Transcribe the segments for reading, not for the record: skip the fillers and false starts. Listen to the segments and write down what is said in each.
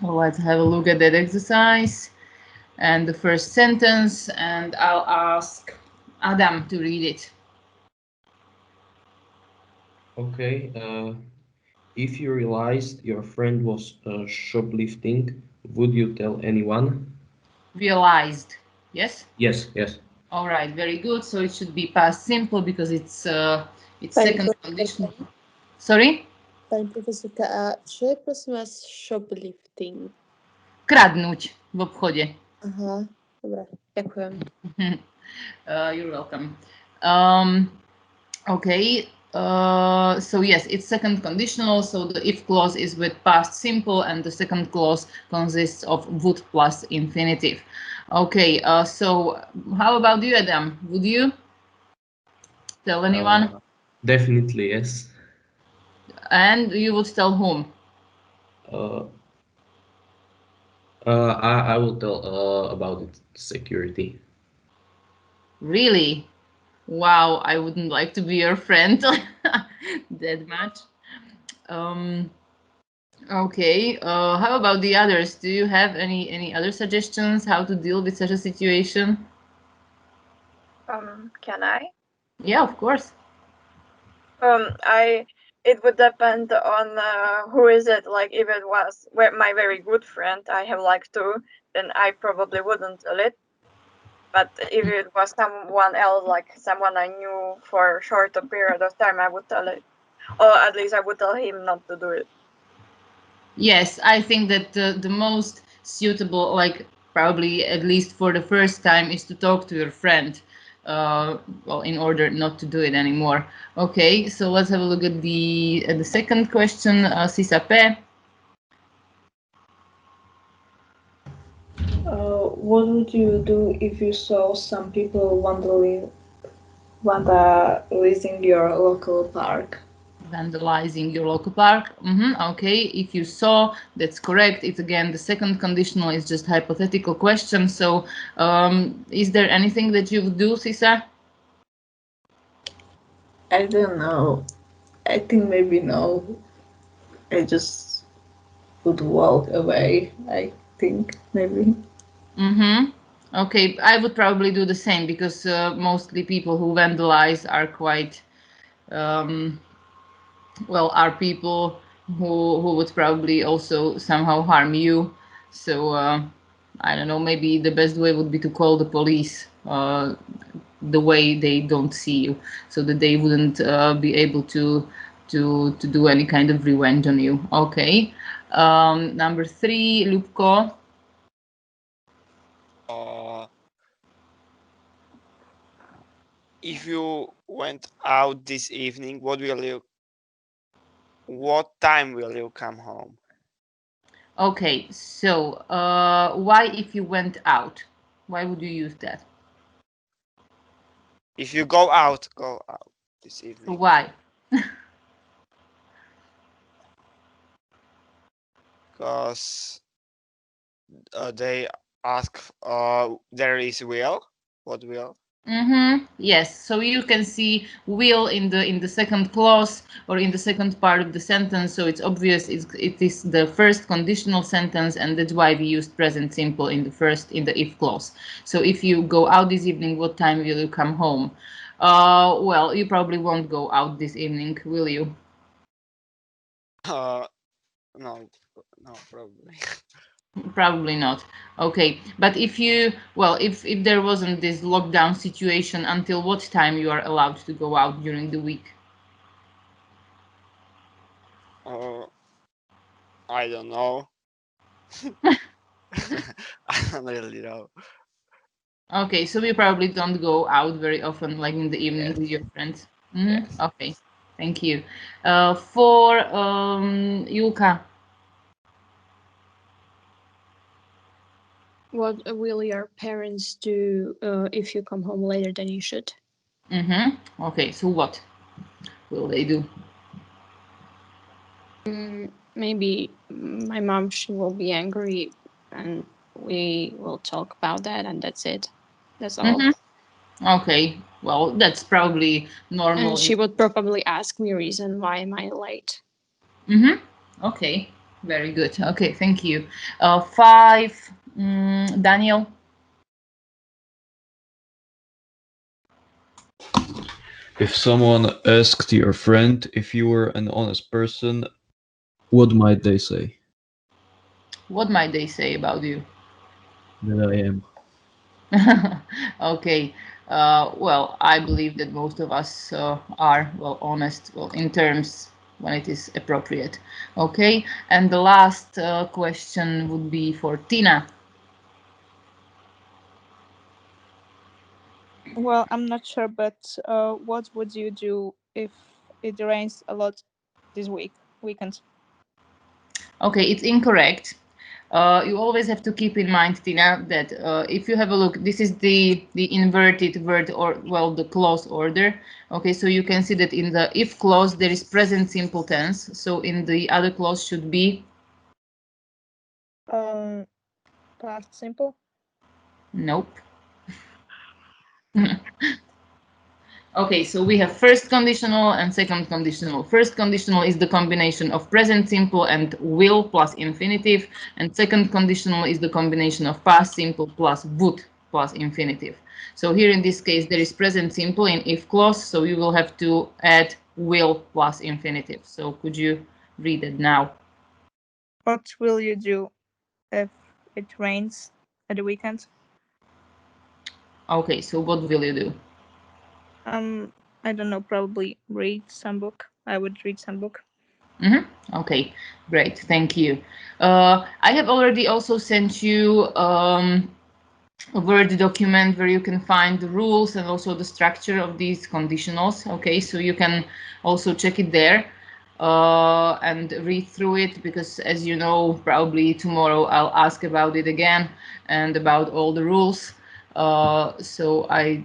Let's have a look at that exercise and the first sentence, and I'll ask Adam to read it. Okay. If you realized your friend was shoplifting, would you tell anyone? Realized. Yes? Yes, yes. All right, very good. So it should be past simple because it's Paní second condition. profesorka, Sorry? paní profesorka, a čo je prosím vás shoplifting? Kradnúť v obchode. Aha, dobre, ďakujem. You're welcome. Okay. So yes, it's second conditional. So the if clause is with past simple, and the second clause consists of would plus infinitive. Okay. So how about you, Adam? Would you tell anyone? Definitely yes. And you would tell whom? Uh, I will tell about it, security. Really? Wow, I wouldn't like to be your friend that much. Um, okay. How about the others? Do you have any other suggestions how to deal with such a situation? Can I? Yeah, of course. It would depend on who is it. Like if it was my very good friend, I have like two, then I probably wouldn't tell it. But if it was someone else, like someone I knew for a shorter period of time, I would tell it, or at least I would tell him not to do it. Yes, I think that the most suitable, like probably at least for the first time, is to talk to your friend. Well, in order not to do it anymore. Okay, so let's have a look at the second question, Sisape. What would you do if you saw some people vandalizing your local park? Vandalizing your local park. Okay, if you saw, that's correct. It's again the second conditional is just hypothetical question. So, is there anything that you would do, Sisa? I don't know. I think maybe no. I just would walk away. I think maybe. Okay, I would probably do the same because mostly people who vandalize are quite well, are people who would probably also somehow harm you. So I don't know. Maybe the best way would be to call the police. The way they don't see you, so that they wouldn't be able to do any kind of revenge on you. Okay. Number 3, Lubko. If you went out this evening, what time will you come home? Okay, so why if you went out? Why would you use that? If you go out this So evening. why? Because they ask, there is will. What will? Yes. So you can see will in the second clause or in the second part of the sentence. So it's obvious it is the first conditional sentence, and that's why we used present simple in the if clause. So if you go out this evening, what time will you come home? Well, you probably won't go out this evening, will you? No, probably. Probably not. Okay, but if there wasn't this lockdown situation, until what time you are allowed to go out during the week? I don't know. I don't really know. Okay, so you probably don't go out very often, like in the evening with your friends. Yes. Okay, thank you. For Yuka. What will your parents do if you come home later than you should? Okay, so what will they do? Maybe my mom, she will be angry, and we will talk about that, and that's it. That's all. Okay, well, that's probably normal. And she would probably ask me a reason why am I late. Okay, Very good. Okay, thank you. 5, Daniel. If someone asked your friend if you were an honest person, what might they say? What might they say about you? That I am. Okay. Well, I believe that most of us are, well, honest, well, in terms when it is appropriate. Okay. And the last question would be for Tina. Well, I'm not sure, but what would you do if it rains a lot this weekend? Okay, it's incorrect. You always have to keep in mind, Tina, that if you have a look, this is the inverted word, or, well, the clause order. Okay, so you can see that in the if clause there is present simple tense. So in the other clause should be Past simple. nope. Okay, so we have first conditional and second conditional. First conditional is the combination of present simple and will plus infinitive, and second conditional is the combination of past simple plus would plus infinitive. So here in this case there is present simple in if clause, so you will have to add will plus infinitive. So could you read it now? What will you do if it rains at the weekend? Okay, so what will you do? I don't know, probably read some book. I would read some book. Okay, great, thank you. I have already also sent you a Word document where you can find the rules and also the structure of these conditionals. Okay, so you can also check it there and read through it, because as you know, probably tomorrow I'll ask about it again and about all the rules. So I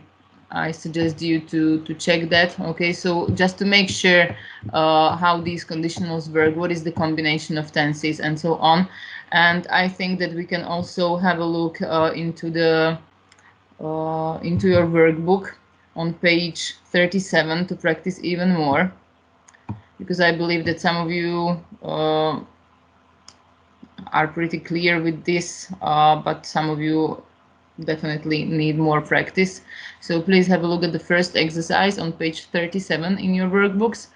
suggest you to check that. Okay, so just to make sure how these conditionals work, what is the combination of tenses and so on. And I think that we can also have a look into your workbook on page 37 to practice even more, because I believe that some of you are pretty clear with this, but some of you definitely need more practice. So please have a look at the first exercise on page 37 in your workbooks,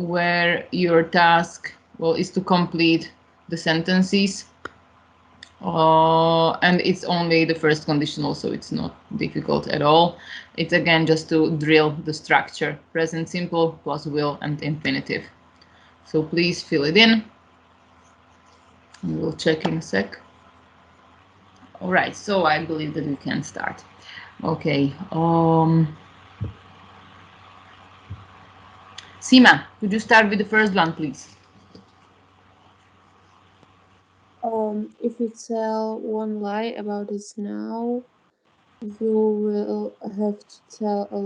where your task, well, is to complete the sentences, and it's only the first conditional, so it's not difficult at all. It's again just to drill the structure: present simple plus will and infinitive. So please fill it in, and we'll check in a sec. All right, so I believe that we can start. Okay. Sima, could you start with the first one, please? If you tell one lie about it now, you will have to tell a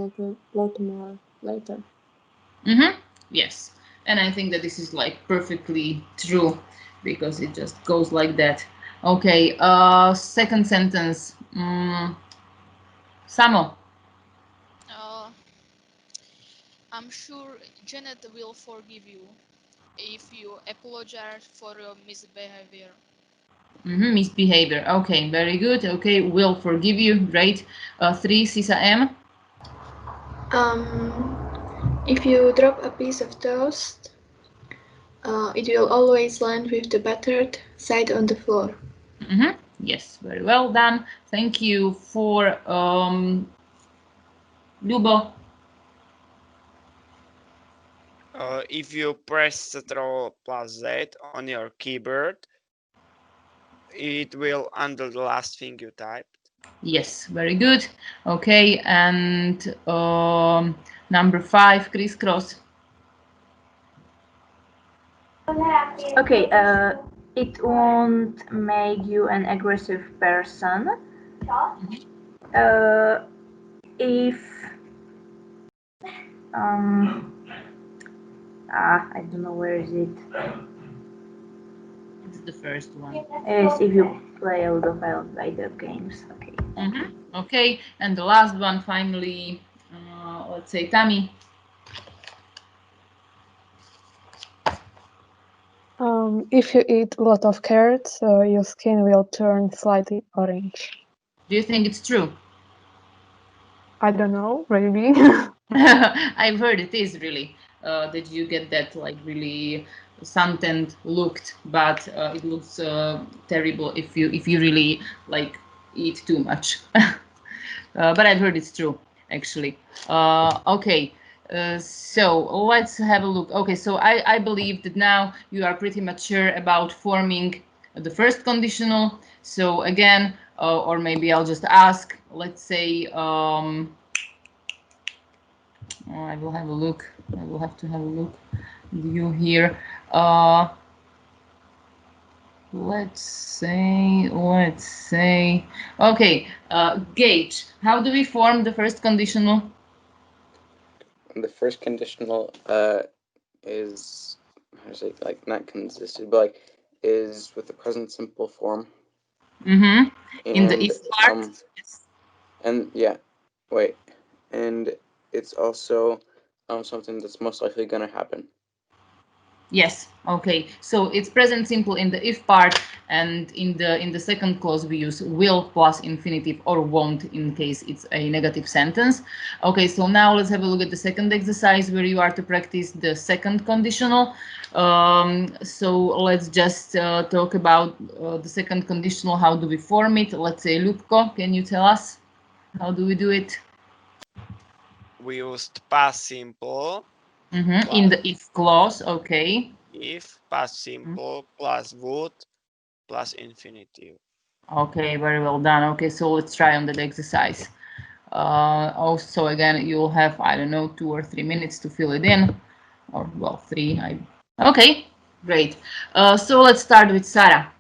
lot more later. Yes, and I think that this is like perfectly true, because it just goes like that. Okay, second sentence. Samo. I'm sure Janet will forgive you if you apologize for your misbehavior. Misbehavior. Okay, very good. Okay, will forgive you. Great. 3, Sisa M. If you drop a piece of toast, it will always land with the buttered side on the floor. Yes, very well done. Thank you. For Lubo. If you press Ctrl plus Z on your keyboard, it will undo the last thing you typed. Yes, very good. Okay, and number 5, crisscross. Okay, it won't make you an aggressive person. If I don't know, where is it? It's the first one. Yes, if you play a lot of video games. Okay. Okay, and the last one, finally, let's say Tammy. If you eat a lot of carrots, your skin will turn slightly orange. Do you think it's true? I don't know, maybe. I've heard it is really that you get that like really suntanned looked, but it looks terrible if you really like eat too much. But I've heard it's true actually. Okay. So let's have a look. Okay, so I believe that now you are pretty mature about forming the first conditional. So again, or maybe I'll just ask, let's say, I will have a look. I will have to have a look. You here. Let's say. Okay, Gage, how do we form the first conditional? The first conditional is, how to say, like not consisted, but like is with the present simple form. Mm-hmm. In the if part. And yeah, wait, and it's also something that's most likely going to happen. Yes. Okay. So it's present simple in the if part, and in the second clause we use will plus infinitive or won't in case it's a negative sentence. Okay. So now let's have a look at the second exercise where you are to practice the second conditional. So let's just talk about the second conditional. How do we form it? Let's say, Lupko, can you tell us how do we do it? We used past simple. Mm-hmm. In the if clause, okay. If, past simple, plus would, plus infinitive. Okay, very well done. Okay, so let's try on that exercise. Also, again, you'll have, I don't know, 2 or 3 minutes to fill it in. Or, well, 3. Okay, great. So let's start with Sarah.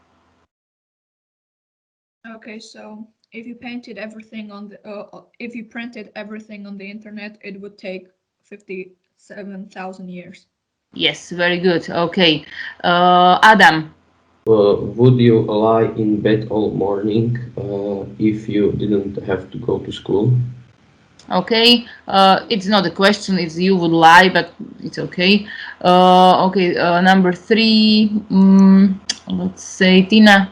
Okay, so if you painted everything on the, if you printed everything on the internet, it would take 57,000 years. Yes, very good. Okay, Adam. Would you lie in bed all morning if you didn't have to go to school? Okay, it's not a question, it's you would lie, but it's okay. Okay, number 3, let's say Tina.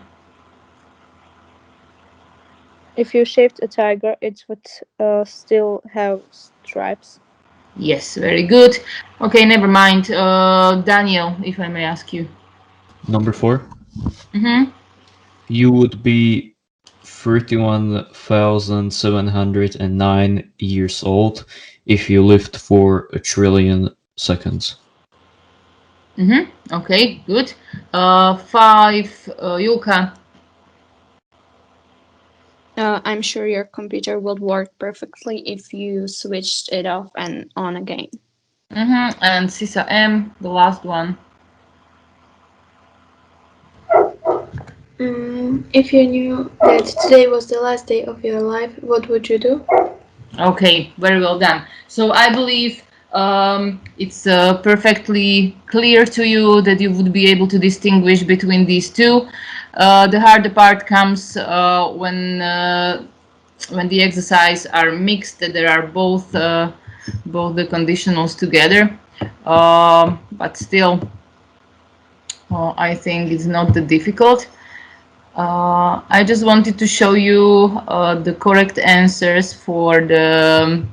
If you shaved a tiger, it would still have stripes. Yes, very good. Okay, never mind. Daniel, if I may ask you. Number 4. Mm-hmm. You would be 31,709 years old if you lived for 1,000,000,000,000 seconds. Mm-hmm. Okay, good. 5, Yulka. I'm sure your computer would work perfectly if you switched it off and on again. Mm-hmm. And Sisa M, the last one. If you knew that today was the last day of your life, what would you do? Okay, very well done. So I believe it's perfectly clear to you that you would be able to distinguish between these two. The harder part comes when the exercise are mixed, that there are both the conditionals together. But still, I think it's not that difficult. I just wanted to show you the correct answers for the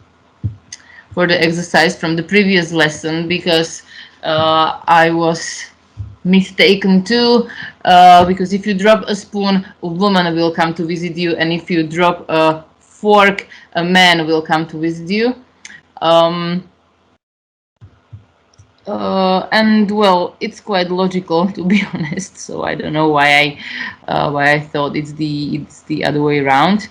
exercise from the previous lesson, because I was mistaken too, because if you drop a spoon, a woman will come to visit you, and if you drop a fork, a man will come to visit you. And well, it's quite logical, to be honest. So I don't know why I thought it's the other way around,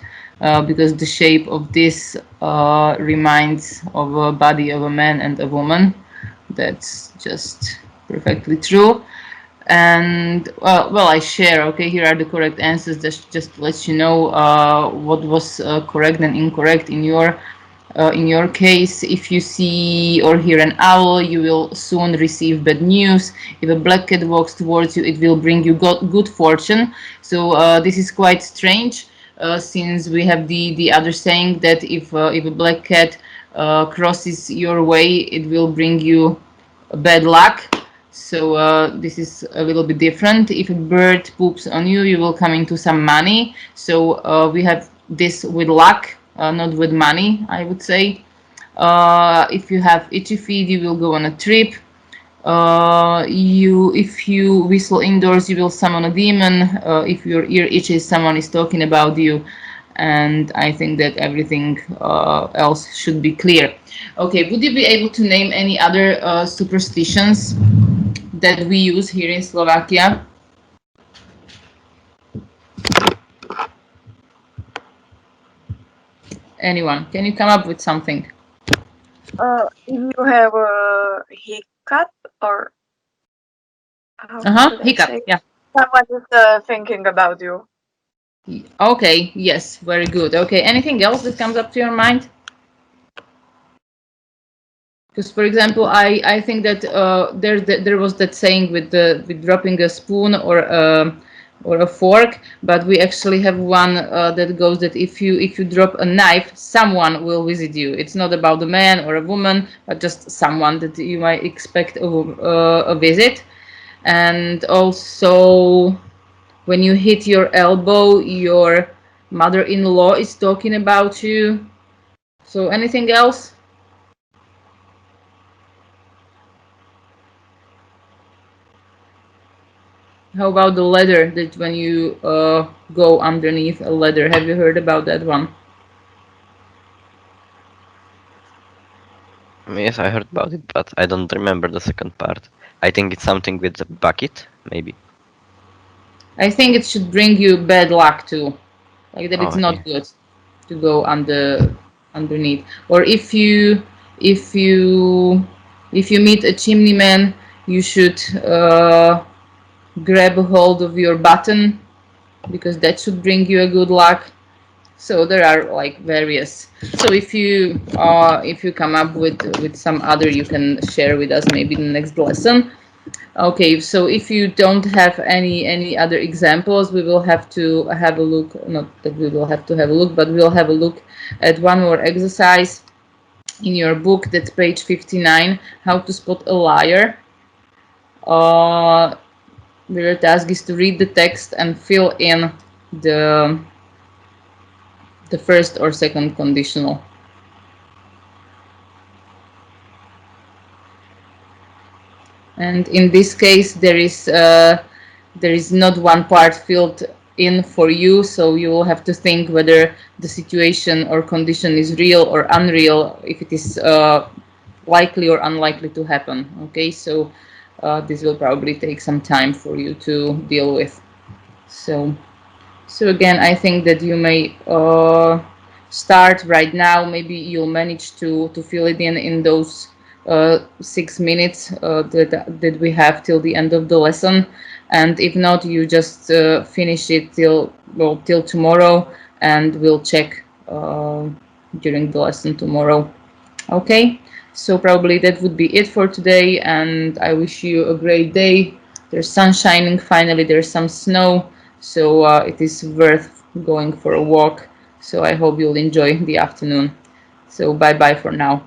because the shape of this reminds of a body of a man and a woman. That's just perfectly true. And well, I share. Okay, here are the correct answers. Just to let you know what was correct and incorrect in your case. If you see or hear an owl, you will soon receive bad news. If a black cat walks towards you, it will bring you good fortune. So this is quite strange, since we have the other saying that if a black cat crosses your way, it will bring you bad luck. So this is a little bit different. If a bird poops on you, you will come into some money. So we have this with luck, not with money, I would say. If you have itchy feet, you will go on a trip. If you whistle indoors, you will summon a demon. If your ear itches, someone is talking about you. And I think that everything else should be clear. Okay, would you be able to name any other superstitions that we use here in Slovakia? Anyone? Can you come up with something? If you have a hiccup or how should I Hiccup, say? yeah. Someone is thinking about you. Okay, yes, very good. Okay, anything else that comes up to your mind? Because, for example, I think that there was that saying with dropping a spoon or a fork, but we actually have one that goes that if you drop a knife, someone will visit you. It's not about a man or a woman, but just someone that you might expect a visit. And also, when you hit your elbow, your mother-in-law is talking about you. So, anything else? How about the ladder, that when you go underneath a ladder? Have you heard about that one? Yes, I heard about it, but I don't remember the second part. I think it's something with the bucket, maybe. I think it should bring you bad luck too. Like that, it's Oh, not yeah. good to go underneath. Or if you meet a chimney man, you should grab a hold of your button, because that should bring you a good luck. So there are like various. So if you come up with some other, you can share with us maybe in the next lesson. Okay, so if you don't have any other examples, we will have to have a look. Not that we will have to have a look, but we'll have a look at one more exercise in your book. That's page 59. How to spot a liar. Your task is to read the text and fill in the first or second conditional. And in this case, there is not one part filled in for you, so you will have to think whether the situation or condition is real or unreal, if it is likely or unlikely to happen. Okay, so this will probably take some time for you to deal with. So again, I think that you may start right now. Maybe you'll manage to fill it in those 6 minutes that we have till the end of the lesson. And if not, you just finish it till tomorrow, and we'll check during the lesson tomorrow. Okay, so probably that would be it for today, and I wish you a great day. There's sun shining finally, there's some snow, so it is worth going for a walk. So I hope you'll enjoy the afternoon. So bye bye for now.